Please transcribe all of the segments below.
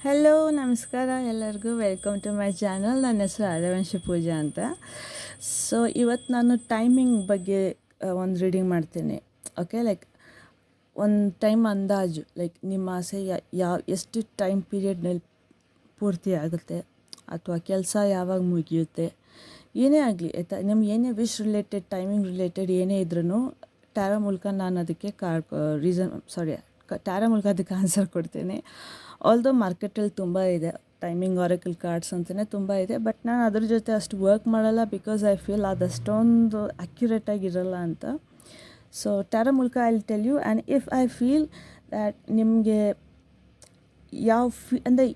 Hello ನಮಸ್ಕಾರ ಎಲ್ಲರಿಗೂ welcome to my channel. ನನ್ನ ಹೆಸರು ಆರ್ಯವಂಶಿ ಪೂಜಾ ಅಂತ. ಸೊ ಇವತ್ತು ನಾನು ಟೈಮಿಂಗ್ ಬಗ್ಗೆ ಒಂದು ರೀಡಿಂಗ್ ಮಾಡ್ತೀನಿ. ಓಕೆ, ಲೈಕ್ ಒಂದು ಟೈಮ್ ಅಂದಾಜು, ಲೈಕ್ ನಿಮ್ಮ ಆಸೆ ಎಷ್ಟು ಟೈಮ್ ಪೀರಿಯಡ್ನಲ್ಲಿ ಪೂರ್ತಿ ಆಗುತ್ತೆ ಅಥವಾ ಕೆಲಸ ಯಾವಾಗ ಮುಗಿಯುತ್ತೆ, ಏನೇ ಆಗಲಿ ಆಯಿತಾ. ನಿಮ್ಗೆ ಏನೇ ವಿಶ್ ರಿಲೇಟೆಡ್, ಟೈಮಿಂಗ್ ರಿಲೇಟೆಡ್ ಏನೇ ಇದ್ರೂ ಟ್ಯಾರೋ ಮೂಲಕ ನಾನು ಅದಕ್ಕೆ ಟ್ಯಾರೋ ಮೂಲಕ ಅದಕ್ಕೆ ಆನ್ಸರ್ ಕೊಡ್ತೀನಿ. ಆಲ್ದೋ ಮಾರ್ಕೆಟಲ್ಲಿ ತುಂಬ ಇದೆ, ಟೈಮಿಂಗ್ ಆರಕಲ್ ಕಾರ್ಡ್ಸ್ ಅಂತಲೇ ತುಂಬ ಇದೆ. ಬಟ್ ನಾನು ಅದ್ರ ಜೊತೆ ಅಷ್ಟು ವರ್ಕ್ ಮಾಡಲ್ಲ, ಬಿಕಾಸ್ ಐ ಫೀಲ್ ಅದಷ್ಟೊಂದು ಅಕ್ಯುರೇಟಾಗಿರಲ್ಲ ಅಂತ. ಸೊ ಟ್ಯಾರೋ ಮೂಲಕ I will tell you. And if I feel that ನಿಮಗೆ ಅಂದರೆ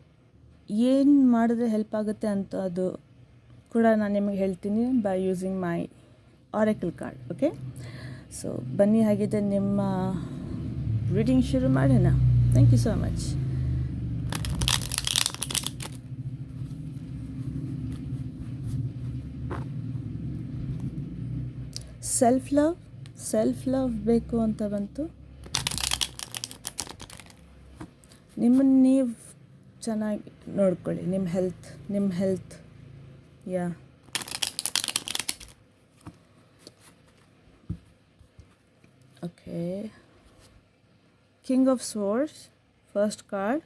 ಏನು ಮಾಡಿದ್ರೆ ಹೆಲ್ಪ್ ಆಗುತ್ತೆ ಅಂತ ಅದು ಕೂಡ ನಾನು ನಿಮಗೆ ಹೇಳ್ತೀನಿ by using my oracle card. Okay, so ಬನ್ನಿ, ಹಾಗಿದೆ ನಿಮ್ಮ ರೀಡಿಂಗ್ ಶುರು ಮಾಡೋಣ. Thank you so much. Self love ಬೇಕು ಅಂತ ಬಂತು. ನಿಮ್ಮನ್ನು ನೀವು ಚೆನ್ನಾಗಿ ನೋಡ್ಕೊಳ್ಳಿ. ನಿಮ್ಮ ಹೆಲ್ತ್ ಯಾ okay. King of swords first card.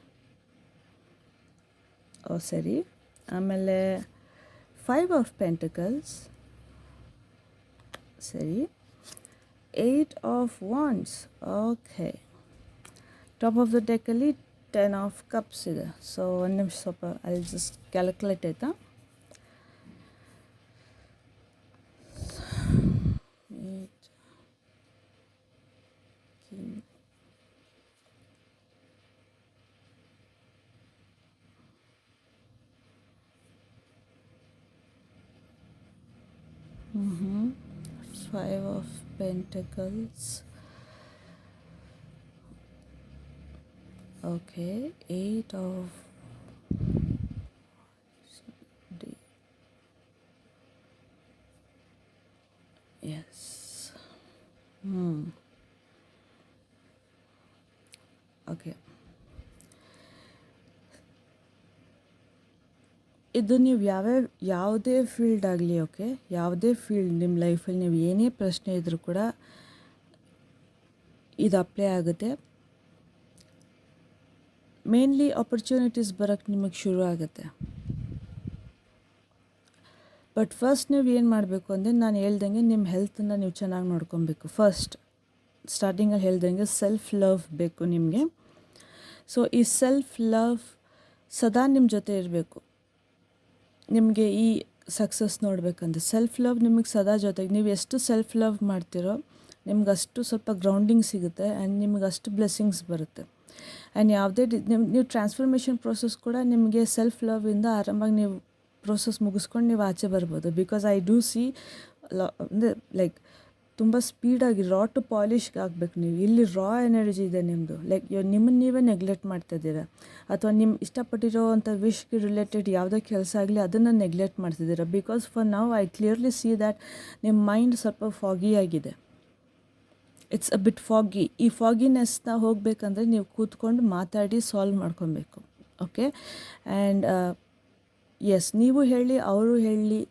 ಸರಿ. ಆಮೇಲೆ 5 ಆಫ್ ಪೆಂಟಕಲ್ಸ್. ಸರಿ. 8 of wands. Okay. Top of the ಡೆಕ್ಕಲ್ಲಿ 10 ಆಫ್ ಕಪ್ಸ್ ಇದೆ. ಸೊ ಒಂದು ನಿಮಿಷ, ಸ್ವಲ್ಪ ಅಲ್ಲಿ ಜಸ್ಟ್ ಕ್ಯಾಲ್ಕುಲೇಟ್ ಆಯಿತಾ. 8 king. Mm-hmm. 5 of Pentacles. Okay. 8 of D. Yes. Okay. ಇದು ನೀವು ಯಾವುದೇ ಫೀಲ್ಡ್ ಆಗಲಿ, ಓಕೆ, ಯಾವುದೇ ಫೀಲ್ಡ್ ನಿಮ್ಮ ಲೈಫಲ್ಲಿ ನೀವು ಏನೇ ಪ್ರಶ್ನೆ ಇದ್ದರೂ ಕೂಡ ಇದು ಅಪ್ಲೈ ಆಗುತ್ತೆ. ಮೇನ್ಲಿ ಆಪರ್ಚುನಿಟೀಸ್ ಬರೋಕ್ಕೆ ನಿಮಗೆ ಶುರು ಆಗುತ್ತೆ. ಬಟ್ ಫಸ್ಟ್ ನೀವು ಏನು ಮಾಡಬೇಕು ಅಂದರೆ, ನಾನು ಹೇಳ್ದಂಗೆ ನಿಮ್ಮ ಹೆಲ್ತನ್ನು ನೀವು ಚೆನ್ನಾಗಿ ನೋಡ್ಕೊಬೇಕು. ಸ್ಟಾರ್ಟಿಂಗಲ್ಲಿ ಹೇಳ್ದಂಗೆ ಸೆಲ್ಫ್ ಲವ್ ಬೇಕು ನಿಮಗೆ. ಸೊ ಈ ಸೆಲ್ಫ್ ಲವ್ ಸದಾ ನಿಮ್ಮ ಜೊತೆ ಇರಬೇಕು. ನಿಮಗೆ ಈ ಸಕ್ಸಸ್ ನೋಡಬೇಕಂದ್ರೆ ಸೆಲ್ಫ್ ಲವ್ ನಿಮಗೆ ಸದಾ ಜೊತೆಗೆ, ನೀವು ಎಷ್ಟು ಸೆಲ್ಫ್ ಲವ್ ಮಾಡ್ತೀರೋ ನಿಮ್ಗೆ ಅಷ್ಟು ಸ್ವಲ್ಪ ಗ್ರೌಂಡಿಂಗ್ ಸಿಗುತ್ತೆ ಆ್ಯಂಡ್ ನಿಮ್ಗೆ ಅಷ್ಟು ಬ್ಲೆಸ್ಸಿಂಗ್ಸ್ ಬರುತ್ತೆ. ಆ್ಯಂಡ್ ಯಾವುದೇ ನೀವು ಟ್ರಾನ್ಸ್ಫಾರ್ಮೇಷನ್ ಪ್ರೋಸೆಸ್ ಕೂಡ ನಿಮಗೆ ಸೆಲ್ಫ್ ಲವ್ವಿಂದ ಆರಾಮಾಗಿ ನೀವು ಪ್ರೋಸೆಸ್ ಮುಗಿಸ್ಕೊಂಡು ನೀವು ಆಚೆ ಬರ್ಬೋದು. ಬಿಕಾಸ್ ಐ ಡೂ ಸಿ ಅಂದರೆ ಲೈಕ್ ತುಂಬ ಸ್ಪೀಡಾಗಿ ರಾ ಟು ಪಾಲಿಷ್ಗೆ ಆಗಬೇಕು ನೀವು. ಇಲ್ಲಿ ರಾ ಎನರ್ಜಿ ಇದೆ ನಿಮ್ಮದು. ಲೈಕ್ ನಿಮ್ಮನ್ನು ನೀವೇ ನೆಗ್ಲೆಕ್ಟ್ ಮಾಡ್ತಾಯಿದ್ದೀರಾ, ಅಥವಾ ನಿಮ್ಮ ಇಷ್ಟಪಟ್ಟಿರೋ ಅಂಥ ವಿಶ್ಗೆ ರಿಲೇಟೆಡ್ ಯಾವುದೇ ಕೆಲಸ ಆಗಲಿ ಅದನ್ನು ನೆಗ್ಲೆಕ್ಟ್ ಮಾಡ್ತಿದ್ದೀರಾ. Because for now I clearly see that ನಿಮ್ಮ ಮೈಂಡ್ ಸ್ವಲ್ಪ ಫಾಗಿ ಆಗಿದೆ. ಇಟ್ಸ್ ಅ ಬಿಟ್ ಫಾಗಿ. ಈ ಫಾಗಿನೆಸ್ನ ಹೋಗಬೇಕಂದ್ರೆ ನೀವು ಕೂತ್ಕೊಂಡು ಮಾತಾಡಿ ಸಾಲ್ವ್ ಮಾಡ್ಕೊಬೇಕು. ಓಕೆ. ಆ್ಯಂಡ್ ಎಸ್, ನೀವು ಹೇಳಿ, ಅವರು ಹೇಳಿ,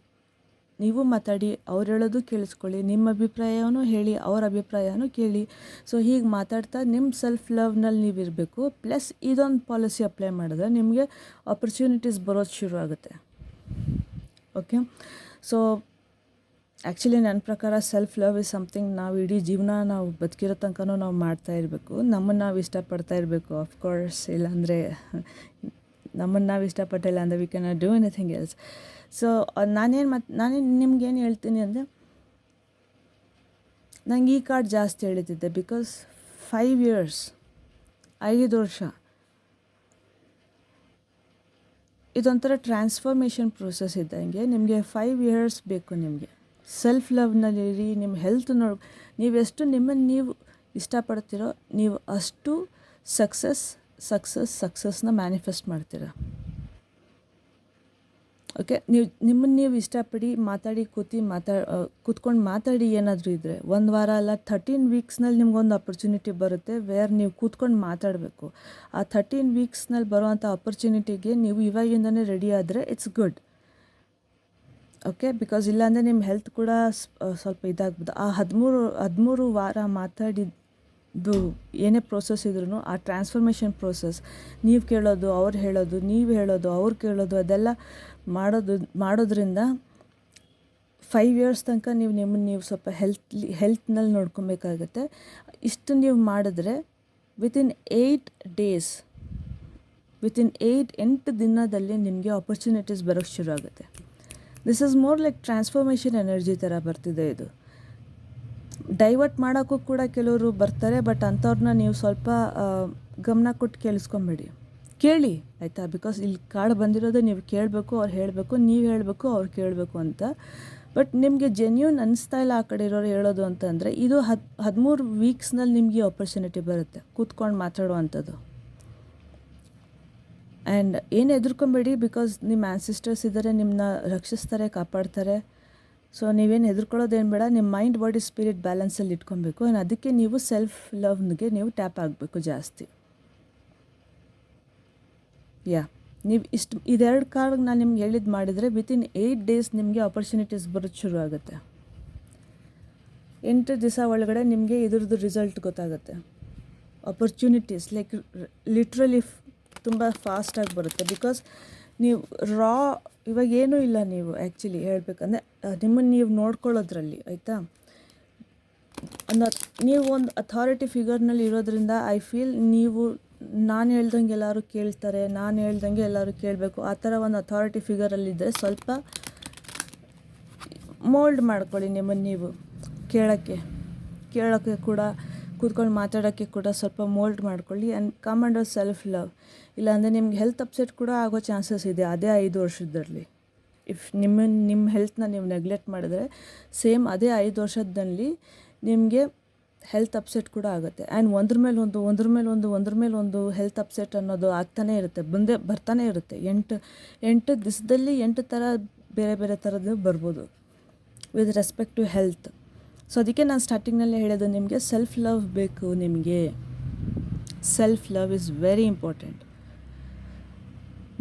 ನೀವು ಮಾತಾಡಿ, ಅವ್ರು ಹೇಳೋದು ಕೇಳಿಸ್ಕೊಳ್ಳಿ, ನಿಮ್ಮ ಅಭಿಪ್ರಾಯನೂ ಹೇಳಿ, ಅವ್ರ ಅಭಿಪ್ರಾಯನೂ ಕೇಳಿ. ಸೊ ಹೀಗೆ ಮಾತಾಡ್ತಾ ನಿಮ್ಮ ಸೆಲ್ಫ್ ಲವ್ನಲ್ಲಿ ನೀವು ಇರಬೇಕು. ಪ್ಲಸ್ ಇದೊಂದು ಪಾಲಿಸಿ ಅಪ್ಲೈ ಮಾಡಿದ್ರೆ ನಿಮಗೆ ಆಪರ್ಚುನಿಟೀಸ್ ಬರೋದು ಶುರು ಆಗುತ್ತೆ. ಓಕೆ. ಸೊ ಆ್ಯಕ್ಚುಲಿ ನನ್ನ ಪ್ರಕಾರ ಸೆಲ್ಫ್ ಲವ್ ಇಸ್ ಸಮಥಿಂಗ್ ನಾವು ಇಡೀ ಜೀವನ ನಾವು ಬದುಕಿರೋ ತನಕನೂ ನಾವು ಮಾಡ್ತಾ ಇರಬೇಕು. ನಮ್ಮನ್ನು ನಾವು ಇಷ್ಟಪಡ್ತಾ ಇರಬೇಕು. ಆಫ್ಕೋರ್ಸ್, ಇಲ್ಲಾಂದರೆ ನಮ್ಮನ್ನು ನಾವು ಇಷ್ಟಪಟ್ಟಿಲ್ಲ ಅಂದರೆ we can not do anything else. So ನಾನೇನು ನಿಮ್ಗೇನು ಹೇಳ್ತೀನಿ ಅಂದರೆ, ನಂಗೆ ಈ ಕಾರ್ಡ್ ಜಾಸ್ತಿ ಹೇಳ್ತಿದ್ದೆ. ಬಿಕಾಸ್ 5 years, 5 ವರ್ಷ ಇದೊಂಥರ ಟ್ರಾನ್ಸ್ಫಾರ್ಮೇಷನ್ ಪ್ರೋಸೆಸ್ ಇದ್ದಂಗೆ. ನಿಮಗೆ 5 years ಬೇಕು. ನಿಮಗೆ ಸೆಲ್ಫ್ ಲವ್ನಲ್ಲಿರಿ, ನಿಮ್ಮ ಹೆಲ್ತ್ ನೀವೆಷ್ಟು ನಿಮ್ಮನ್ನು ನೀವು ಇಷ್ಟಪಡ್ತೀರೋ ನೀವು ಅಷ್ಟು ಸಕ್ಸಸ್ನ ಮ್ಯಾನಿಫೆಸ್ಟ್ ಮಾಡ್ತೀರ. ಓಕೆ, ನೀವು ಇಷ್ಟಪಡಿ ಮಾತಾಡಿ ಕೂತ್ಕೊಂಡು ಮಾತಾಡಿ. ಏನಾದರೂ ಇದ್ದರೆ 1 ವಾರ ಅಲ್ಲ 13 ವೀಕ್ಸ್ನಲ್ಲಿ ನಿಮ್ಗೊಂದು ಅಪರ್ಚುನಿಟಿ ಬರುತ್ತೆ ವೇರ್ ನೀವು ಕೂತ್ಕೊಂಡು ಮಾತಾಡಬೇಕು. ಆ 13 ವೀಕ್ಸ್ನಲ್ಲಿ ಬರೋವಂಥ ಅಪರ್ಚುನಿಟಿಗೆ ನೀವು ಇವಾಗಿಂದನೇ ರೆಡಿ ಆದರೆ ಇಟ್ಸ್ ಗುಡ್. ಓಕೆ, ಬಿಕಾಸ್ ಇಲ್ಲಾಂದರೆ ನಿಮ್ಮ ಹೆಲ್ತ್ ಕೂಡ ಸ್ವಲ್ಪ ಇದಾಗ್ಬೋದು. ಆ 13 ವಾರ ಮಾತಾಡಿದ್ದು ಏನೇ ಪ್ರೋಸೆಸ್ ಇದ್ರೂ ಆ ಟ್ರಾನ್ಸ್ಫಾರ್ಮೇಷನ್ ಪ್ರೋಸೆಸ್, ನೀವು ಕೇಳೋದು ಅವ್ರು ಹೇಳೋದು, ನೀವು ಹೇಳೋದು ಅವ್ರು ಕೇಳೋದು, ಅದೆಲ್ಲ ಮಾಡೋದ್ರಿಂದ 5 ಇಯರ್ಸ್ ತನಕ ನೀವು ಸ್ವಲ್ಪ ಹೆಲ್ತ್ನಲ್ಲಿ ನೋಡ್ಕೊಬೇಕಾಗತ್ತೆ. ಇಷ್ಟು ನೀವು ಮಾಡಿದ್ರೆ ವಿತಿನ್ 8 ದಿನದಲ್ಲಿ ನಿಮಗೆ ಆಪರ್ಚುನಿಟೀಸ್ ಬರೋಕ್ಕೆ ಶುರು ಆಗುತ್ತೆ. This is more like transformation energy ಥರ ಬರ್ತಿದೆ. ಇದು ಡೈವರ್ಟ್ ಮಾಡೋಕ್ಕೂ ಕೂಡ ಕೆಲವರು ಬರ್ತಾರೆ, ಬಟ್ ಅಂಥವ್ರನ್ನ ನೀವು ಸ್ವಲ್ಪ ಗಮನ ಕೊಟ್ಟು ಕೇಳಿ ಆಯಿತಾ. ಬಿಕಾಸ್ ಇಲ್ಲಿ ಕಾರ್ಡ್ ಬಂದಿರೋದು ನೀವು ಕೇಳಬೇಕು, ಅವ್ರು ಹೇಳಬೇಕು, ನೀವು ಹೇಳಬೇಕು, ಅವ್ರು ಕೇಳಬೇಕು ಅಂತ. ಬಟ್ ನಿಮಗೆ ಜೆನ್ಯೂನ್ ಅನ್ನಿಸ್ತಾ ಇಲ್ಲ ಆ ಕಡೆ ಇರೋರು ಹೇಳೋದು ಅಂತಂದರೆ ಇದು 13 ವೀಕ್ಸ್ನಲ್ಲಿ ನಿಮಗೆ ಆಪರ್ಚುನಿಟಿ ಬರುತ್ತೆ ಕೂತ್ಕೊಂಡು ಮಾತಾಡುವಂಥದ್ದು. ಆ್ಯಂಡ್ ಏನು ಹೆದರ್ಕೊಂಬೇಡಿ, ಬಿಕಾಸ್ ನಿಮ್ಮ ಆ್ಯನ್ಸಿಸ್ಟರ್ಸ್ ಇದ್ದಾರೆ, ನಿಮ್ಮನ್ನ ರಕ್ಷಿಸ್ತಾರೆ, ಕಾಪಾಡ್ತಾರೆ. ಸೊ ನೀವೇನು ಹೆದರ್ಕೊಳ್ಳೋದೇನು ಬೇಡ. ನಿಮ್ಮ ಮೈಂಡ್, ಬಾಡಿ, ಸ್ಪಿರಿಟ್ ಬ್ಯಾಲೆನ್ಸಲ್ಲಿ ಇಟ್ಕೊಬೇಕು. ಆ್ಯಂಡ್ ಅದಕ್ಕೆ ನೀವು ಸೆಲ್ಫ್ ಲವ್ಗೆ ನೀವು ಟ್ಯಾಪ್ ಆಗಬೇಕು ಜಾಸ್ತಿ. ನೀವು ಇದೆರಡು ಕಾರ್ಡ್ ನಾನು ನಿಮ್ಗೆ ಹೇಳಿದ್ದು ಮಾಡಿದರೆ ವಿತಿನ್ 8 ಡೇಸ್ ನಿಮಗೆ ಆಪರ್ಚುನಿಟೀಸ್ ಬರೋದು ಶುರು ಆಗುತ್ತೆ. 8 ದಿವಸ ಒಳಗಡೆ ನಿಮಗೆ ಇದ್ರದ್ದು ರಿಸಲ್ಟ್ ಗೊತ್ತಾಗುತ್ತೆ. ಆಪರ್ಚುನಿಟೀಸ್ ಲೈಕ್ ಲಿಟ್ರಲಿ ತುಂಬ ಫಾಸ್ಟಾಗಿ ಬರುತ್ತೆ. ಬಿಕಾಸ್ ನೀವು ಇವಾಗ ಏನೂ ಇಲ್ಲ, ನೀವು ಆ್ಯಕ್ಚುಲಿ ಹೇಳಬೇಕಂದ್ರೆ ನಿಮ್ಮನ್ನು ನೀವು ನೋಡ್ಕೊಳ್ಳೋದ್ರಲ್ಲಿ ಆಯಿತಾ. ನೀವು ಒಂದು ಅಥಾರಿಟಿ ಫಿಗರ್ನಲ್ಲಿ ಇರೋದ್ರಿಂದ ಐ ಫೀಲ್ ನೀವು ನಾನು ಹೇಳ್ದಂಗೆ ಎಲ್ಲರೂ ಕೇಳ್ತಾರೆ, ನಾನು ಹೇಳ್ದಂಗೆ ಎಲ್ಲರೂ ಕೇಳಬೇಕು, ಆ ಥರ ಒಂದು ಅಥಾರಿಟಿ ಫಿಗರಲ್ಲಿದ್ದರೆ ಸ್ವಲ್ಪ ಮೋಲ್ಡ್ ಮಾಡ್ಕೊಳ್ಳಿ ನಿಮ್ಮನ್ನು ನೀವು. ಕೇಳೋಕ್ಕೆ ಕೂಡ ಕೂತ್ಕೊಂಡು ಮಾತಾಡೋಕ್ಕೆ ಕೂಡ ಸ್ವಲ್ಪ ಮೋಲ್ಡ್ ಮಾಡ್ಕೊಳ್ಳಿ. And come under self love. ಇಲ್ಲಾಂದರೆ ನಿಮ್ಗೆ ಹೆಲ್ತ್ ಅಪ್ಸೆಟ್ ಕೂಡ ಆಗೋ ಚಾನ್ಸಸ್ ಇದೆ ಅದೇ 5 ವರ್ಷದಲ್ಲಿ. ಇಫ್ ನಿಮ್ಮ ಹೆಲ್ತ್ನ ನೀವು ನೆಗ್ಲೆಕ್ಟ್ ಮಾಡಿದ್ರೆ ಸೇಮ್ ಅದೇ 5 ವರ್ಷದಲ್ಲಿ ನಿಮಗೆ ಹೆಲ್ತ್ ಅಪ್ಸೆಟ್ ಕೂಡ ಆಗುತ್ತೆ. ಆ್ಯಂಡ್ ಒಂದ್ರ ಮೇಲೆ ಒಂದು ಹೆಲ್ತ್ ಅಪ್ಸೆಟ್ ಅನ್ನೋದು ಆಗ್ತಾನೇ ಇರುತ್ತೆ, ಬರ್ತಾನೆ ಇರುತ್ತೆ. 8 ದಿವಸದಲ್ಲಿ 8 ಥರ ಬೇರೆ ಥರದ್ದು ಬರ್ಬೋದು with respect to health. So ಅದಕ್ಕೆ ನಾನು ಸ್ಟಾರ್ಟಿಂಗ್ನಲ್ಲೇ ಹೇಳೋದು, ನಿಮಗೆ ಸೆಲ್ಫ್ ಲವ್ ಬೇಕು. ನಿಮಗೆ self love is very important.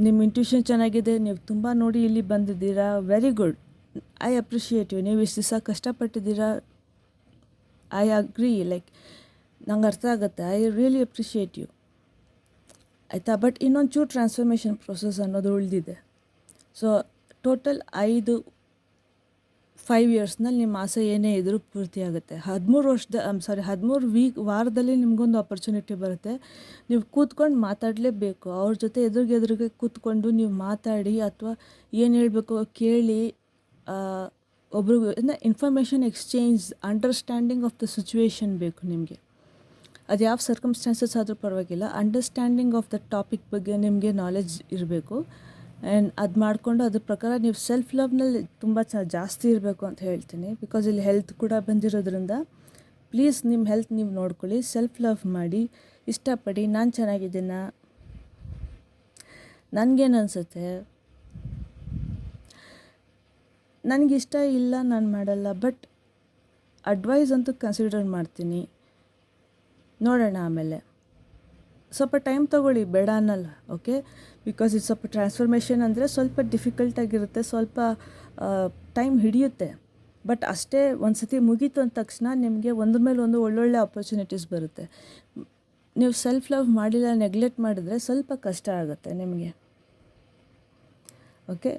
ನಿಮ್ಮ ಇಂಟ್ಯೂಷನ್ ಚೆನ್ನಾಗಿದೆ, ನೀವು ತುಂಬ ನೋಡಿ ಇಲ್ಲಿ ಬಂದಿದ್ದೀರಾ, very good, I appreciate you. ನೀವು ಇಷ್ಟು ದಿವಸ ಕಷ್ಟಪಟ್ಟಿದ್ದೀರಾ, ಐ ಅಗ್ರಿ, ಲೈಕ್ ನಂಗೆ ಅರ್ಥ ಆಗುತ್ತೆ, ಐ ರಿಯಲಿ ಅಪ್ರಿಷಿಯೇಟ್ ಯು ಆಯಿತಾ. ಬಟ್ ಇನ್ನೊಂದು ಚೂರು ಟ್ರಾನ್ಸ್ಫಾರ್ಮೇಷನ್ ಪ್ರೊಸೆಸ್ ಅನ್ನೋದು ಉಳಿದಿದೆ. ಸೊ ಟೋಟಲ್ 5 ಇಯರ್ಸ್ನಲ್ಲಿ ನಿಮ್ಮ ಆಸೆ ಏನೇ ಇದ್ರೂ ಪೂರ್ತಿ ಆಗುತ್ತೆ. 13 ವಾರದಲ್ಲಿ ನಿಮಗೊಂದು ಆಪರ್ಚುನಿಟಿ ಬರುತ್ತೆ. ನೀವು ಕೂತ್ಕೊಂಡು ಮಾತಾಡಲೇಬೇಕು ಅವ್ರ ಜೊತೆ. ಎದುರಿಗೆ ಕೂತ್ಕೊಂಡು ನೀವು ಮಾತಾಡಿ, ಅಥವಾ ಏನು ಹೇಳಬೇಕು ಕೇಳಿ, ಒಬ್ರಿಗೂ information exchange, understanding of the situation ಬೇಕು ನಿಮಗೆ. ಅದು ಯಾವ ಸರ್ಕಮ್ಸ್ಟಾನ್ಸಸ್ ಆದರೂ ಪರವಾಗಿಲ್ಲ, ಅಂಡರ್ಸ್ಟ್ಯಾಂಡಿಂಗ್ ಆಫ್ ದ ಟಾಪಿಕ್ ಬಗ್ಗೆ ನಿಮಗೆ ನಾಲೆಡ್ಜ್ ಇರಬೇಕು. ಆ್ಯಂಡ್ ಅದು ಮಾಡಿಕೊಂಡು ಅದ್ರ ಪ್ರಕಾರ ನೀವು ಸೆಲ್ಫ್ ಲವ್ನಲ್ಲಿ ತುಂಬ ಜಾಸ್ತಿ ಇರಬೇಕು ಅಂತ ಹೇಳ್ತೀನಿ. ಬಿಕಾಸ್ ಇಲ್ಲಿ ಹೆಲ್ತ್ ಕೂಡ ಬಂದಿರೋದ್ರಿಂದ ಪ್ಲೀಸ್ ನಿಮ್ಮ ಹೆಲ್ತ್ ನೀವು ನೋಡ್ಕೊಳ್ಳಿ, ಸೆಲ್ಫ್ ಲವ್ ಮಾಡಿ, ಇಷ್ಟಪಡಿ. ನಾನು ಚೆನ್ನಾಗಿದ್ದೀನ, ನನಗೇನು ಅನಿಸುತ್ತೆ, ನನಗಿಷ್ಟ ಇಲ್ಲ ನಾನು ಮಾಡಲ್ಲ, ಬಟ್ ಅಡ್ವೈಸ್ ಅಂತೂ ಕನ್ಸಿಡರ್ ಮಾಡ್ತೀನಿ. ನೋಡೋಣ, ಆಮೇಲೆ ಸ್ವಲ್ಪ ಟೈಮ್ ತೊಗೊಳ್ಳಿ, ಬೇಡ ಅನ್ನಲ್ಲ. ಓಕೆ, ಬಿಕಾಸ್ ಇದು ಸ್ವಲ್ಪ ಟ್ರಾನ್ಸ್ಫಾರ್ಮೇಷನ್ ಅಂದರೆ ಸ್ವಲ್ಪ ಡಿಫಿಕಲ್ಟಾಗಿರುತ್ತೆ, ಸ್ವಲ್ಪ ಟೈಮ್ ಹಿಡಿಯುತ್ತೆ. ಬಟ್ ಅಷ್ಟೇ ಒಂದು ಸತಿ ಮುಗೀತು ಅಂದ ತಕ್ಷಣ ನಿಮಗೆ ಒಂದ್ರ ಮೇಲೆ ಒಂದು ಒಳ್ಳೊಳ್ಳೆ ಆಪರ್ಚುನಿಟೀಸ್ ಬರುತ್ತೆ. ನೀವು ಸೆಲ್ಫ್ ಲವ್ ಮಾಡಿಲ್ಲ, ನೆಗ್ಲೆಕ್ಟ್ ಮಾಡಿದ್ರೆ ಸ್ವಲ್ಪ ಕಷ್ಟ ಆಗುತ್ತೆ ನಿಮಗೆ. Okay,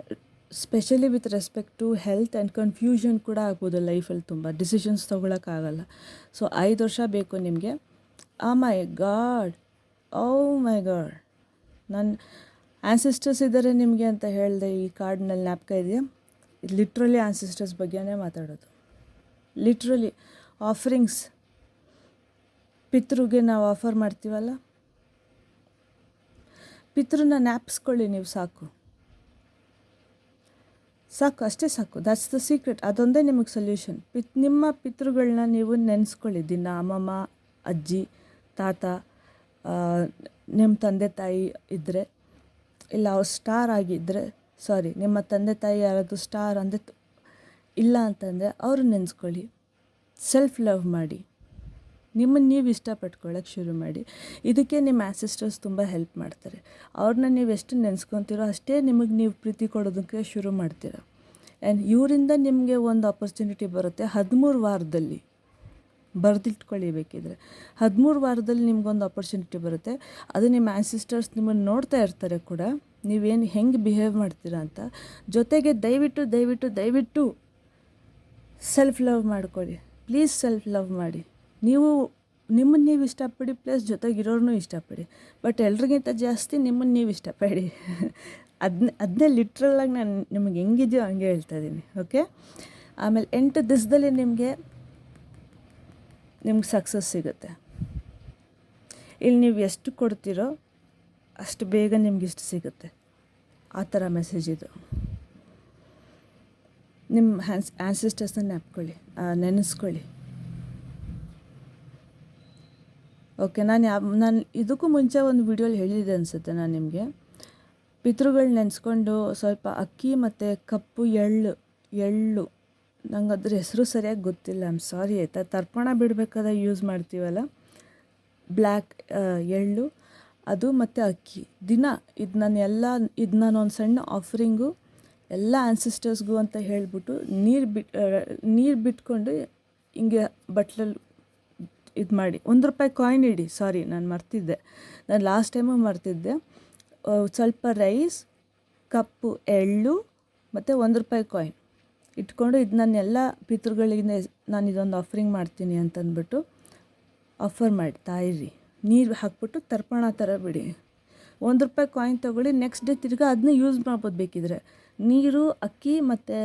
specially with respect to health and confusion ಕೂಡ ಆಗ್ಬೋದು ಲೈಫಲ್ಲಿ. ತುಂಬ ಡಿಸಿಷನ್ಸ್ ತೊಗೊಳಕ್ಕಾಗಲ್ಲ. ಸೊ 5 ವರ್ಷ ಬೇಕು ನಿಮಗೆ. ಮೈ ಗಾಡ್, ನನ್ನ ಆ್ಯನ್ಸಿಸ್ಟರ್ಸ್ ಇದ್ದಾರೆ ನಿಮಗೆ ಅಂತ ಹೇಳಿದೆ. ಈ ಕಾರ್ಡ್ನಲ್ಲಿ ಜ್ಞಾಪಕ ಇದೆಯಾ? ಲಿಟ್ರಲಿ ಆ್ಯನ್ಸಿಸ್ಟರ್ಸ್ ಬಗ್ಗೆನೇ ಮಾತಾಡೋದು. ಲಿಟ್ರಲಿ ಆಫರಿಂಗ್ಸ್, ಪಿತೃಗೆ ನಾವು ಆಫರ್ ಮಾಡ್ತೀವಲ್ಲ, ಪಿತೃನ ಜ್ಞಾಪಿಸ್ಕೊಳ್ಳಿ ನೀವು, ಸಾಕು, ಅಷ್ಟೇ ಸಾಕು. That's the secret. ಅದೊಂದೇ ನಿಮಗೆ ಸೊಲ್ಯೂಷನ್. ನಿಮ್ಮ ಪಿತೃಗಳನ್ನ ನೀವು ನೆನೆಸ್ಕೊಳ್ಳಿ ದಿನ. ಅಮ್ಮಮ್ಮ, ಅಜ್ಜಿ, ತಾತ, ನಿಮ್ಮ ತಂದೆ ತಾಯಿ ಇದ್ದರೆ, ಇಲ್ಲ ಅವ್ರು ಸ್ಟಾರ್ ಆಗಿದ್ದರೆ ಸಾರಿ ನಿಮ್ಮ ತಂದೆ ತಾಯಿ ಯಾರಾದರೂ ಸ್ಟಾರ್ ಅಂದರೆ ಇಲ್ಲ ಅಂತಂದರೆ ಅವ್ರನ್ನ ನೆನೆಸ್ಕೊಳ್ಳಿ. ಸೆಲ್ಫ್ ಲವ್ ಮಾಡಿ, ನಿಮ್ಮನ್ನು ನೀವು ಇಷ್ಟಪಟ್ಕೊಳ್ಳೋಕೆ ಶುರು ಮಾಡಿ. ಇದಕ್ಕೆ ನಿಮ್ಮ ಆ್ಯನ್ಸಿಸ್ಟರ್ಸ್ ತುಂಬ ಹೆಲ್ಪ್ ಮಾಡ್ತಾರೆ. ಅವ್ರನ್ನ ನೀವು ಎಷ್ಟು ನೆನೆಸ್ಕೊತೀರೋ ಅಷ್ಟೇ ನಿಮಗೆ ನೀವು ಪ್ರೀತಿ ಕೊಡೋದಕ್ಕೆ ಶುರು ಮಾಡ್ತೀರ. ಆ್ಯಂಡ್ ಇವರಿಂದ ನಿಮಗೆ ಒಂದು ಆಪರ್ಚುನಿಟಿ ಬರುತ್ತೆ 13 ವಾರದಲ್ಲಿ. ಬರೆದಿಟ್ಕೊಳ್ಳಿ ಬೇಕಿದ್ರೆ 13 ವಾರದಲ್ಲಿ ನಿಮ್ಗೊಂದು ಆಪರ್ಚುನಿಟಿ ಬರುತ್ತೆ. ಅದು ನಿಮ್ಮ ಆ್ಯನ್ಸಿಸ್ಟರ್ಸ್ ನಿಮ್ಮನ್ನು ನೋಡ್ತಾ ಇರ್ತಾರೆ ಕೂಡ, ನೀವೇನು ಹೆಂಗೆ ಬಿಹೇವ್ ಮಾಡ್ತೀರಾ ಅಂತ. ಜೊತೆಗೆ ದಯವಿಟ್ಟು ಸೆಲ್ಫ್ ಲವ್ ಮಾಡ್ಕೊಳ್ಳಿ. ಪ್ಲೀಸ್ ಸೆಲ್ಫ್ ಲವ್ ಮಾಡಿ. ನಿಮ್ಮನ್ನು ನೀವು ಇಷ್ಟಪಡಿ, ಪ್ಲಸ್ ಜೊತೆಗಿರೋರ್ನೂ ಇಷ್ಟಪಡಿ. ಬಟ್ ಎಲ್ರಿಗಿಂತ ಜಾಸ್ತಿ ನಿಮ್ಮನ್ನು ನೀವು ಇಷ್ಟಪಡಿ. ಅದನ್ನೇ ಲಿಟ್ರಲಾಗಿ ನಾನು ನಿಮಗೆ ಹೆಂಗಿದೆಯೋ ಹಂಗೆ ಹೇಳ್ತಾ ಇದ್ದೀನಿ. ಓಕೆ, ಆಮೇಲೆ 8 ದಿವಸದಲ್ಲಿ ನಿಮಗೆ ಸಕ್ಸಸ್ ಸಿಗುತ್ತೆ. ಇಲ್ಲಿ ನೀವು ಎಷ್ಟು ಕೊಡ್ತೀರೋ ಅಷ್ಟು ಬೇಗ ನಿಮ್ಗೆ ಇಷ್ಟು ಸಿಗುತ್ತೆ. ಆ ಥರ ಮೆಸೇಜ್ ಇದು. ನಿಮ್ಮ ಆ್ಯನ್ಸಿಸ್ಟರ್ಸ್ನ ನೆನೆಸ್ಕೊಳ್ಳಿ. ಓಕೆ, ನಾನು ಇದಕ್ಕೂ ಮುಂಚೆ ಒಂದು ವಿಡಿಯೋಲಿ ಹೇಳಿದೆ ಅನಿಸುತ್ತೆ ನಾನು ನಿಮಗೆ. ಪಿತೃಗಳು ನೆನೆಸ್ಕೊಂಡು ಸ್ವಲ್ಪ ಅಕ್ಕಿ ಮತ್ತು ಕಪ್ಪು ಎಳ್ಳು ನಂಗೆ ಅದ್ರ ಹೆಸರು ಸರಿಯಾಗಿ ಗೊತ್ತಿಲ್ಲ, ಸಾರಿ ಆಯಿತಾ. ತರ್ಪಣ ಬಿಡಬೇಕಾದ್ರೆ ಯೂಸ್ ಮಾಡ್ತೀವಲ್ಲ ಬ್ಲ್ಯಾಕ್ ಎಳ್ಳು, ಅದು ಮತ್ತು ಅಕ್ಕಿ ದಿನ ಇದು ನಾನೊಂದು ಸಣ್ಣ ಆಫರಿಂಗು ಎಲ್ಲ ಆ್ಯನ್ಸಿಸ್ಟರ್ಸ್ಗೂ ಅಂತ ಹೇಳಿಬಿಟ್ಟು ನೀರು ಬಿಟ್ಕೊಂಡು ಹಿಂಗೆ ಬಟ್ಲಲ್ಲಿ ಇದು ಮಾಡಿ ₹1 ಕಾಯಿನ್ ಇಡಿ. ಸಾರಿ, ನಾನು ಮರ್ತಿದ್ದೆ, ನಾನು ಲಾಸ್ಟ್ ಟೈಮು ಮರ್ತಿದ್ದೆ. ಸ್ವಲ್ಪ ರೈಸ್, ಕಪ್ಪು ಎಳ್ಳು ಮತ್ತು ₹1 ಕಾಯಿನ್ ಇಟ್ಕೊಂಡು ಇದನ್ನೆಲ್ಲ ಪಿತೃಗಳಿಗೆ ನಾನು ಇದೊಂದು ಆಫರಿಂಗ್ ಮಾಡ್ತೀನಿ ಅಂತಂದ್ಬಿಟ್ಟು ಆಫರ್ ಮಾಡ್ತಾ ಇರಿ. ನೀರು ಹಾಕ್ಬಿಟ್ಟು ತರ್ಪಣ ಥರ ಬಿಡಿ. ₹1 ಕಾಯಿನ್ ತೊಗೊಳ್ಳಿ. ನೆಕ್ಸ್ಟ್ ಡೇ ತಿರ್ಗಿ ಅದನ್ನ ಯೂಸ್ ಮಾಡ್ಬೋದು ಬೇಕಿದ್ರೆ. ನೀರು, ಅಕ್ಕಿ ಮತ್ತು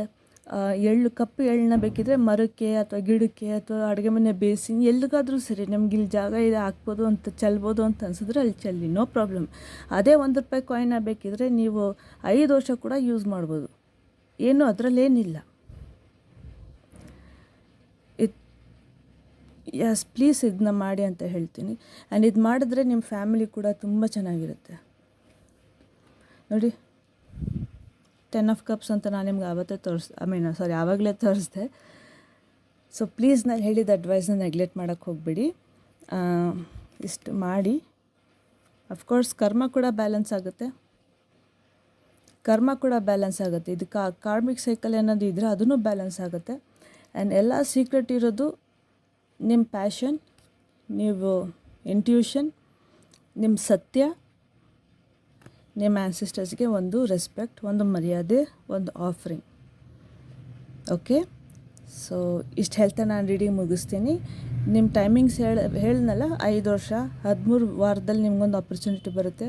ಕಪ್ಪು ಎಳ್ಳನ್ನ ಬೇಕಿದ್ರೆ ಮರಕ್ಕೆ ಅಥವಾ ಗಿಡಕ್ಕೆ ಅಥವಾ ಅಡುಗೆ ಮನೆ ಬೇಸಿನ್ ಎಲ್ಲಿಗಾದರೂ ಸರಿ, ನಮ್ಗೆ ಇಲ್ಲಿ ಜಾಗ ಇದೆ ಹಾಕ್ಬೋದು ಅಂತ ಚೆಲ್ಬೋದು ಅಂತ ಅನ್ಸಿದ್ರೆ ಅಲ್ಲಿ ಚೆಲ್ಲಿ, ನೋ ಪ್ರಾಬ್ಲಮ್. ಅದೇ ₹1 ಕಾಯಿನ್ನ ಬೇಕಿದ್ರೆ ನೀವು 5 ವರ್ಷ ಕೂಡ ಯೂಸ್ ಮಾಡ್ಬೋದು, ಏನು ಅದರಲ್ಲೇನಿಲ್ಲ. ಪ್ಲೀಸ್ ಇದನ್ನ ಮಾಡಿ ಅಂತ ಹೇಳ್ತೀನಿ. ಆ್ಯಂಡ್ ಇದು ಮಾಡಿದ್ರೆ ನಿಮ್ಮ ಫ್ಯಾಮಿಲಿ ಕೂಡ ತುಂಬ ಚೆನ್ನಾಗಿರುತ್ತೆ. ನೋಡಿ 10 ಆಫ್ ಕಪ್ಸ್ ಅಂತ ನಾನು ನಿಮ್ಗೆ ಆವಾಗಲೇ ತೋರಿಸ್ದೆ. ಸೊ ಪ್ಲೀಸ್ ನಾನು ಹೇಳಿದ ಅಡ್ವೈಸ್ನ ನೆಗ್ಲೆಕ್ಟ್ ಮಾಡೋಕ್ಕೆ ಹೋಗಬೇಡಿ. ಇಷ್ಟು ಮಾಡಿ. ಅಫ್ಕೋರ್ಸ್ ಕರ್ಮ ಕೂಡ ಬ್ಯಾಲೆನ್ಸ್ ಆಗುತ್ತೆ. ಇದು ಕಾರ್ಮಿಕ್ ಸೈಕಲ್ ಏನಾದರೂ ಇದ್ದರೆ ಅದೂ ಬ್ಯಾಲೆನ್ಸ್ ಆಗುತ್ತೆ. ಆ್ಯಂಡ್ ಎಲ್ಲ ಸೀಕ್ರೆಟ್ ಇರೋದು ನಿಮ್ಮ ಪ್ಯಾಷನ್, ನೀವು ಇಂಟ್ಯೂಷನ್, ನಿಮ್ಮ ಸತ್ಯ, ನಿಮ್ಮ ಆ್ಯನ್ಸಿಸ್ಟರ್ಸ್ಗೆ ಒಂದು ರೆಸ್ಪೆಕ್ಟ್, ಒಂದು ಮರ್ಯಾದೆ, ಒಂದು ಆಫರಿಂಗ್. ಓಕೆ, ಸೊ ಇಷ್ಟು ಹೇಳ್ತಾ ನಾನು ರೀಡಿಂಗ್ ಮುಗಿಸ್ತೀನಿ. ನಿಮ್ಮ ಟೈಮಿಂಗ್ಸ್ ಹೇಳಿದ್ನಲ್ಲ, 5 ವರ್ಷ 13 ವಾರದಲ್ಲಿ ನಿಮ್ಗೊಂದು ಆಪರ್ಚುನಿಟಿ ಬರುತ್ತೆ.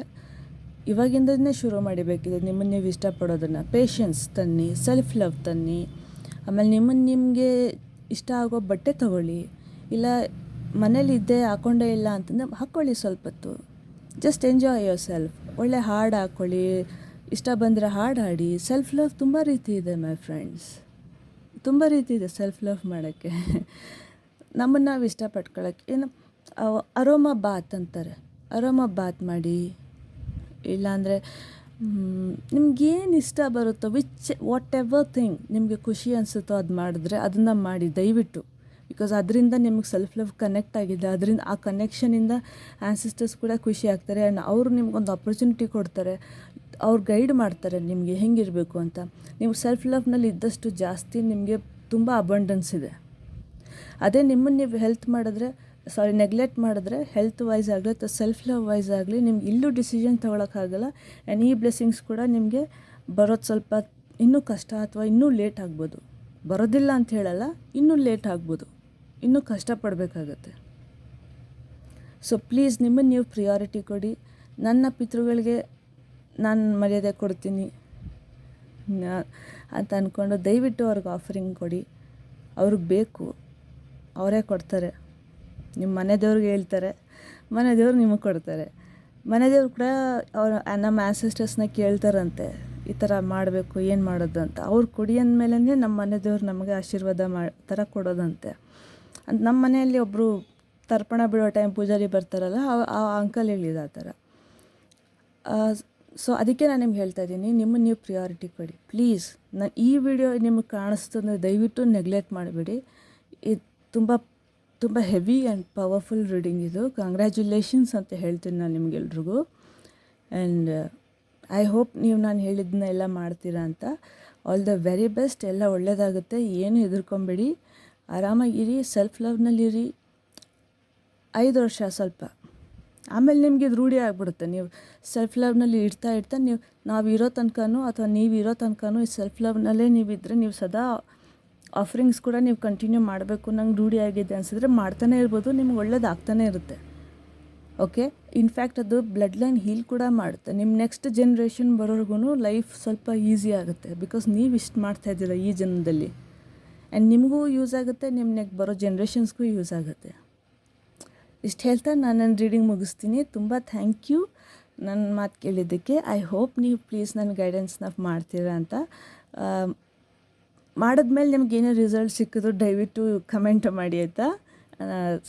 ಇವಾಗಿಂದನೇ ಶುರು ಮಾಡಿಬೇಕಿದೆ ನಿಮ್ಮನ್ನು ನೀವು ಇಷ್ಟಪಡೋದನ್ನು. ಪೇಷನ್ಸ್ ತನ್ನಿ, ಸೆಲ್ಫ್ ಲವ್ ತನ್ನಿ. ಆಮೇಲೆ ನಿಮಗೆ ಇಷ್ಟ ಆಗೋ ಬಟ್ಟೆ ತೊಗೊಳ್ಳಿ. ಇಲ್ಲ ಮನೇಲಿ ಇದ್ದೇ ಹಾಕ್ಕೊಂಡೇ ಇಲ್ಲ ಅಂತಂದರೆ ಹಾಕ್ಕೊಳ್ಳಿ ಸ್ವಲ್ಪ ಹೊತ್ತು. Just enjoy your self. ಒಳ್ಳೆ ಹಾಡು ಹಾಕ್ಕೊಳ್ಳಿ, ಇಷ್ಟ ಬಂದರೆ ಹಾಡು ಹಾಡಿ. ಸೆಲ್ಫ್ ಲವ್ ತುಂಬ ರೀತಿ ಇದೆ ಮೈ ಫ್ರೆಂಡ್ಸ್, ತುಂಬ ರೀತಿ ಇದೆ ಸೆಲ್ಫ್ ಲವ್ ಮಾಡೋಕ್ಕೆ. ನಮ್ಮನ್ನು ನಾವು ಇಷ್ಟಪಟ್ಕೊಳ್ಳೋಕ್ಕೆ ಏನು ಅರೋಮಾ ಬಾತ್ ಅಂತಾರೆ, ಅರೋಮಾ ಬಾತ್ ಮಾಡಿ. ಇಲ್ಲಾಂದರೆ ನಿಮ್ಗೇನು ಇಷ್ಟ ಬರುತ್ತೋ ವಾಟ್ ಎವರ್ ಥಿಂಗ್ ನಿಮಗೆ ಖುಷಿ ಅನಿಸುತ್ತೋ ಅದು ಮಾಡಿದ್ರೆ ಅದನ್ನು ಮಾಡಿ ದಯವಿಟ್ಟು. ಬಿಕಾಸ್ ಅದರಿಂದ ನಿಮಗೆ ಸೆಲ್ಫ್ ಲವ್ ಕನೆಕ್ಟ್ ಆಗಿದೆ. ಅದರಿಂದ ಆ ಕನೆಕ್ಷನಿಂದ ಆ್ಯನ್ಸಿಸ್ಟರ್ಸ್ ಕೂಡ ಖುಷಿ ಆಗ್ತಾರೆ. ಆ್ಯಂಡ್ ಅವರು ನಿಮ್ಗೊಂದು ಆಪರ್ಚುನಿಟಿ ಕೊಡ್ತಾರೆ, ಅವ್ರು ಗೈಡ್ ಮಾಡ್ತಾರೆ ನಿಮಗೆ ಹೆಂಗಿರಬೇಕು ಅಂತ. ನೀವು ಸೆಲ್ಫ್ ಲವ್ನಲ್ಲಿ ಇದ್ದಷ್ಟು ಜಾಸ್ತಿ ನಿಮಗೆ ತುಂಬ ಅಬಂಡೆನ್ಸ್ ಇದೆ. ಅದೇ ನಿಮ್ಮನ್ನು ನೀವು ನೆಗ್ಲೆಕ್ಟ್ ಮಾಡಿದ್ರೆ, ಹೆಲ್ತ್ ವೈಸ್ ಆಗಲಿ ಅಥವಾ ಸೆಲ್ಫ್ ಲವ್ ವೈಸ್ ಆಗಲಿ ನಿಮ್ಗೆ ಇಲ್ಲೂ ಡಿಸಿಷನ್ ತೊಗೊಳಕ್ಕಾಗಲ್ಲ. ಆ್ಯಂಡ್ ಈ ಬ್ಲೆಸ್ಸಿಂಗ್ಸ್ ಕೂಡ ನಿಮಗೆ ಬರೋದು ಸ್ವಲ್ಪ ಇನ್ನೂ ಕಷ್ಟ ಅಥವಾ ಇನ್ನೂ ಲೇಟ್ ಆಗ್ಬೋದು. ಬರೋದಿಲ್ಲ ಅಂತ ಹೇಳಲ್ಲ, ಇನ್ನೂ ಲೇಟ್ ಆಗ್ಬೋದು, ಇನ್ನೂ ಕಷ್ಟಪಡಬೇಕಾಗತ್ತೆ. ಸೊ ಪ್ಲೀಸ್ ನಿಮ್ಮನ್ನು ನೀವು ಪ್ರಿಯಾರಿಟಿ ಕೊಡಿ. ನನ್ನ ಪಿತೃಗಳಿಗೆ ನಾನು ಮರ್ಯಾದೆ ಕೊಡ್ತೀನಿ ಅಂತ ಅಂದ್ಕೊಂಡು ದಯವಿಟ್ಟು ಅವ್ರಿಗೆ ಆಫರಿಂಗ್ ಕೊಡಿ. ಅವ್ರಿಗೆ ಬೇಕು, ಅವರೇ ಕೊಡ್ತಾರೆ. ನಿಮ್ಮ ಮನೆ ದೇವ್ರಿಗೆ ಹೇಳ್ತಾರೆ, ಮನೆ ದೇವ್ರು ನಿಮಗೆ ಕೊಡ್ತಾರೆ. ಮನೆ ದೇವ್ರು ಕೂಡ ನಮ್ಮ ಆ್ಯನ್ಸಿಸ್ಟರ್ಸ್ನ ಕೇಳ್ತಾರಂತೆ, ಈ ಥರ ಮಾಡಬೇಕು, ಏನು ಮಾಡೋದು ಅಂತ. ಅವ್ರು ಕೊಡಿ ಅಂದಮೇಲೆ ನಮ್ಮ ಮನೆ ದೇವ್ರು ನಮಗೆ ಆಶೀರ್ವಾದ ಥರ ಕೊಡೋದಂತೆ. ಅಂತ ನಮ್ಮ ಮನೆಯಲ್ಲಿ ಒಬ್ಬರು ತರ್ಪಣ ಬಿಡೋ ಟೈಮ್ ಪೂಜಾರಿ ಬರ್ತಾರಲ್ಲ, ಆ ಅಂಕಲ್ ಹೇಳಿದ ಆ ಥರ. ಸೊ ಅದಕ್ಕೆ ನಾನು ನಿಮ್ಗೆ ಹೇಳ್ತಾ ಇದ್ದೀನಿ, ನಿಮ್ಮನ್ನು ನೀವು ಪ್ರಿಯಾರಿಟಿ ಕೊಡಿ ಪ್ಲೀಸ್. ನಾನು ಈ ವಿಡಿಯೋ ನಿಮಗೆ ಕಾಣಿಸ್ತಂದ್ರೆ ದಯವಿಟ್ಟು ನೆಗ್ಲೆಕ್ಟ್ ಮಾಡಬೇಡಿ. ಇದು ತುಂಬ ತುಂಬ ಹೆವಿ ಆ್ಯಂಡ್ ಪವರ್ಫುಲ್ ರೀಡಿಂಗ್ ಇದು. ಕಂಗ್ರ್ಯಾಚುಲೇಷನ್ಸ್ ಅಂತ ಹೇಳ್ತೀನಿ ನಾನು ನಿಮಗೆಲ್ರಿಗೂ. ಆ್ಯಂಡ್ ಐ ಹೋಪ್ ನೀವು ನಾನು ಹೇಳಿದ್ದನ್ನ ಎಲ್ಲ ಮಾಡ್ತೀರಾ ಅಂತ. All the very best. ಎಲ್ಲ ಒಳ್ಳೆಯದಾಗುತ್ತೆ, ಏನು ಹೆದರ್ಕೊಂಬೇಡಿ, ಆರಾಮಾಗಿರಿ, ಸೆಲ್ಫ್ ಲವ್ನಲ್ಲಿರಿ. 5 ವರ್ಷ ಸ್ವಲ್ಪ, ಆಮೇಲೆ ನಿಮಗೆ ಇದು ರೂಢಿ ಆಗಿಬಿಡುತ್ತೆ. ನೀವು ಸೆಲ್ಫ್ ಲವ್ನಲ್ಲಿ ಇರ್ತಾ ನೀವು ನಾವು ಇರೋ ತನಕನೂ ಅಥವಾ ನೀವು ಇರೋ ತನಕನೂ ಈ ಸೆಲ್ಫ್ ಲವ್ನಲ್ಲೇ ನೀವಿದ್ದರೆ ನೀವು ಸದಾ ಆಫರಿಂಗ್ಸ್ ಕೂಡ ನೀವು ಕಂಟಿನ್ಯೂ ಮಾಡಬೇಕು. ನಂಗೆ ರೂಢಿ ಆಗಿದೆ ಅನಿಸಿದ್ರೆ ಮಾಡ್ತಾನೆ ಇರ್ಬೋದು, ನಿಮ್ಗೆ ಒಳ್ಳೇದಾಗ್ತಾನೆ ಇರುತ್ತೆ. ಓಕೆ, ಇನ್ಫ್ಯಾಕ್ಟ್ ಅದು ಬ್ಲಡ್ ಲೈನ್ ಹೀಲ್ ಕೂಡ ಮಾಡುತ್ತೆ. ನಿಮ್ಮ ನೆಕ್ಸ್ಟ್ ಜನ್ರೇಷನ್ ಬರೋರ್ಗು ಲೈಫ್ ಸ್ವಲ್ಪ ಈಸಿ ಆಗುತ್ತೆ. ಬಿಕಾಸ್ ನೀವು ಇಷ್ಟು ಮಾಡ್ತಾಯಿದ್ದೀರ ಈ ಜನ್ಮದಲ್ಲಿ, ಆ್ಯಂಡ್ ನಿಮಗೂ ಯೂಸ್ ಆಗುತ್ತೆ, ನಿಮ್ಮ ನೆಕ್ಸ್ಟ್ ಬರೋ ಜನ್ರೇಷನ್ಸ್ಗೂ ಯೂಸ್ ಆಗುತ್ತೆ. ಇಷ್ಟು ಹೇಳ್ತಾ ನಾನು ನನ್ನ ರೀಡಿಂಗ್ ಮುಗಿಸ್ತೀನಿ. ತುಂಬ ಥ್ಯಾಂಕ್ ಯು ನನ್ನ ಮಾತು ಕೇಳಿದ್ದಕ್ಕೆ. ಐ ಹೋಪ್ ನೀವು ಪ್ಲೀಸ್ ನನ್ನ ಗೈಡೆನ್ಸ್ನ ಮಾಡ್ತೀರಾ ಅಂತ. ಮಾಡಿದ್ಮೇಲೆ ನಿಮ್ಗೆ ಏನೇ ರಿಸಲ್ಟ್ ಸಿಕ್ಕಿದ್ರು ದಯವಿಟ್ಟು ಕಮೆಂಟ್ ಮಾಡಿ ಆಯಿತಾ.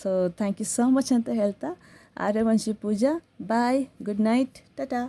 So thank you so much ಅಂತ ಹೇಳ್ತಾ, Aryavanshi Pooja, bye, good night, Tata.